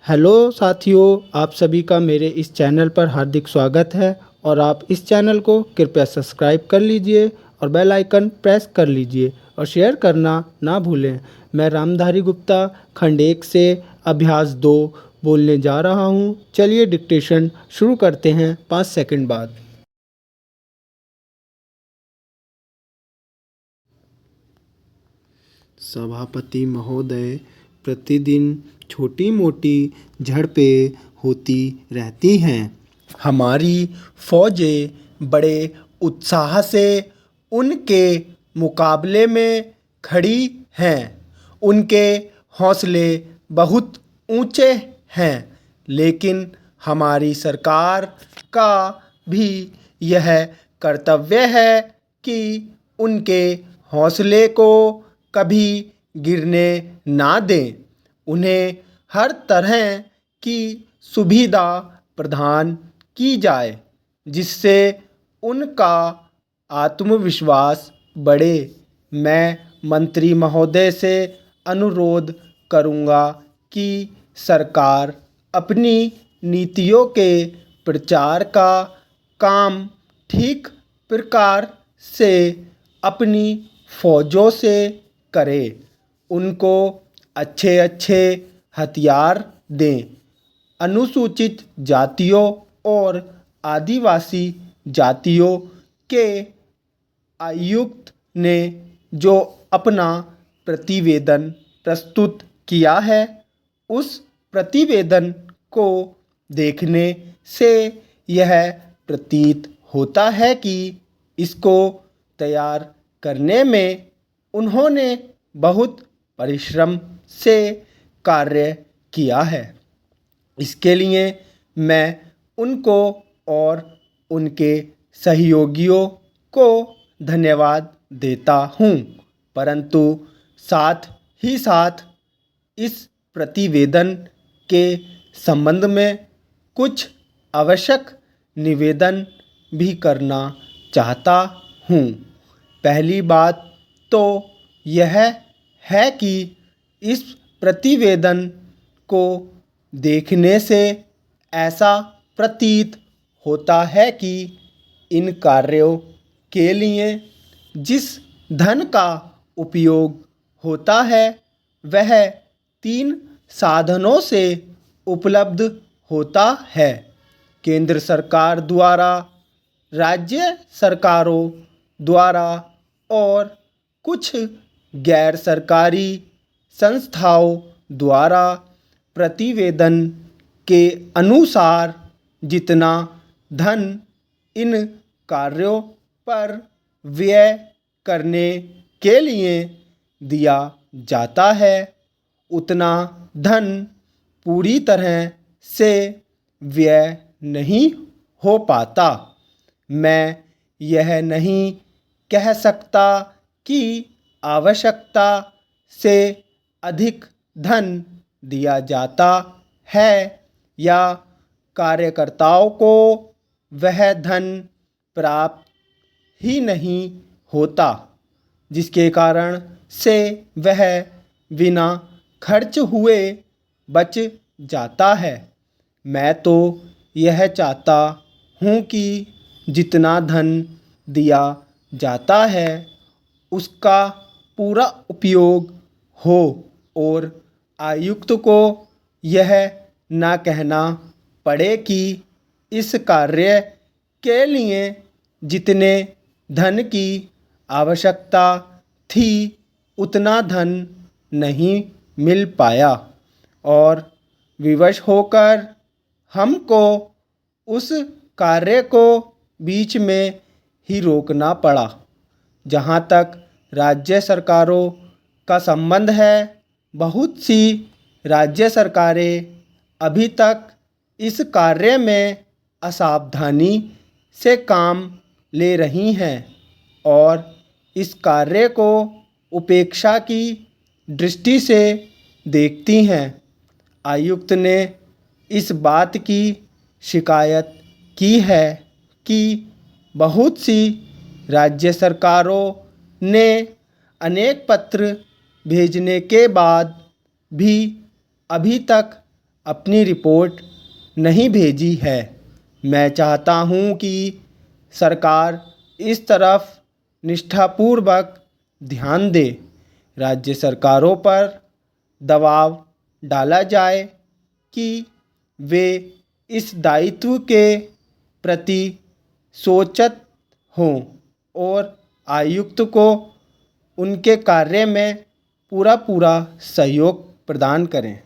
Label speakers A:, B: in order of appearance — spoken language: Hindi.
A: हेलो साथियों, आप सभी का मेरे इस चैनल पर हार्दिक स्वागत है। और आप इस चैनल को कृपया सब्सक्राइब कर लीजिए और बेल आइकन प्रेस कर लीजिए और शेयर करना ना भूलें। मैं रामधारी गुप्ता खंड 1 से अभ्यास 2 बोलने जा रहा हूँ। चलिए डिक्टेशन शुरू करते हैं 5 सेकंड बाद। सभापति महोदय, प्रतिदिन छोटी मोटी झड़पें होती रहती हैं। हमारी फौजें बड़े उत्साह से उनके मुकाबले में खड़ी हैं। उनके हौसले बहुत ऊंचे हैं, लेकिन हमारी सरकार का भी यह कर्तव्य है कि उनके हौसले को कभी गिरने ना दें। उन्हें हर तरह की सुविधा प्रदान की जाए, जिससे उनका आत्मविश्वास बढ़े। मैं मंत्री महोदय से अनुरोध करूंगा कि सरकार अपनी नीतियों के प्रचार का काम ठीक प्रकार से अपनी फौजों से करे। उनको अच्छे अच्छे हथियार दें। अनुसूचित जातियों और आदिवासी जातियों के आयुक्त ने जो अपना प्रतिवेदन प्रस्तुत किया है, उस प्रतिवेदन को देखने से यह प्रतीत होता है कि इसको तैयार करने में उन्होंने बहुत परिश्रम से कार्य किया है। इसके लिए मैं उनको और उनके सहयोगियों को धन्यवाद देता हूँ, परंतु साथ ही साथ इस प्रतिवेदन के संबंध में कुछ आवश्यक निवेदन भी करना चाहता हूँ। पहली बात तो यह है कि इस प्रतिवेदन को देखने से ऐसा प्रतीत होता है कि इन कार्यों के लिए जिस धन का उपयोग होता है, वह 3 साधनों से उपलब्ध होता है। केंद्र सरकार द्वारा, राज्य सरकारों द्वारा और कुछ गैर सरकारी संस्थाओं द्वारा। प्रतिवेदन के अनुसार जितना धन इन कार्यों पर व्यय करने के लिए दिया जाता है, उतना धन पूरी तरह से व्यय नहीं हो पाता। मैं यह नहीं कह सकता कि आवश्यकता से अधिक धन दिया जाता है या कार्यकर्ताओं को वह धन प्राप्त ही नहीं होता, जिसके कारण से वह बिना खर्च हुए बच जाता है। मैं तो यह चाहता हूँ कि जितना धन दिया जाता है उसका पूरा उपयोग हो और आयुक्त को यह ना कहना पड़े कि इस कार्य के लिए जितने धन की आवश्यकता थी उतना धन नहीं मिल पाया और विवश होकर हमको उस कार्य को बीच में ही रोकना पड़ा। जहाँ तक राज्य सरकारों का संबंध है, बहुत सी राज्य सरकारें अभी तक इस कार्य में असावधानी से काम ले रही हैं और इस कार्य को उपेक्षा की दृष्टि से देखती हैं। आयुक्त ने इस बात की शिकायत की है कि बहुत सी राज्य सरकारों ने अनेक पत्र भेजने के बाद भी अभी तक अपनी रिपोर्ट नहीं भेजी है। मैं चाहता हूँ कि सरकार इस तरफ निष्ठापूर्वक ध्यान दे। राज्य सरकारों पर दबाव डाला जाए कि वे इस दायित्व के प्रति सोचत हों और आयुक्त को उनके कार्य में पूरा सहयोग प्रदान करें।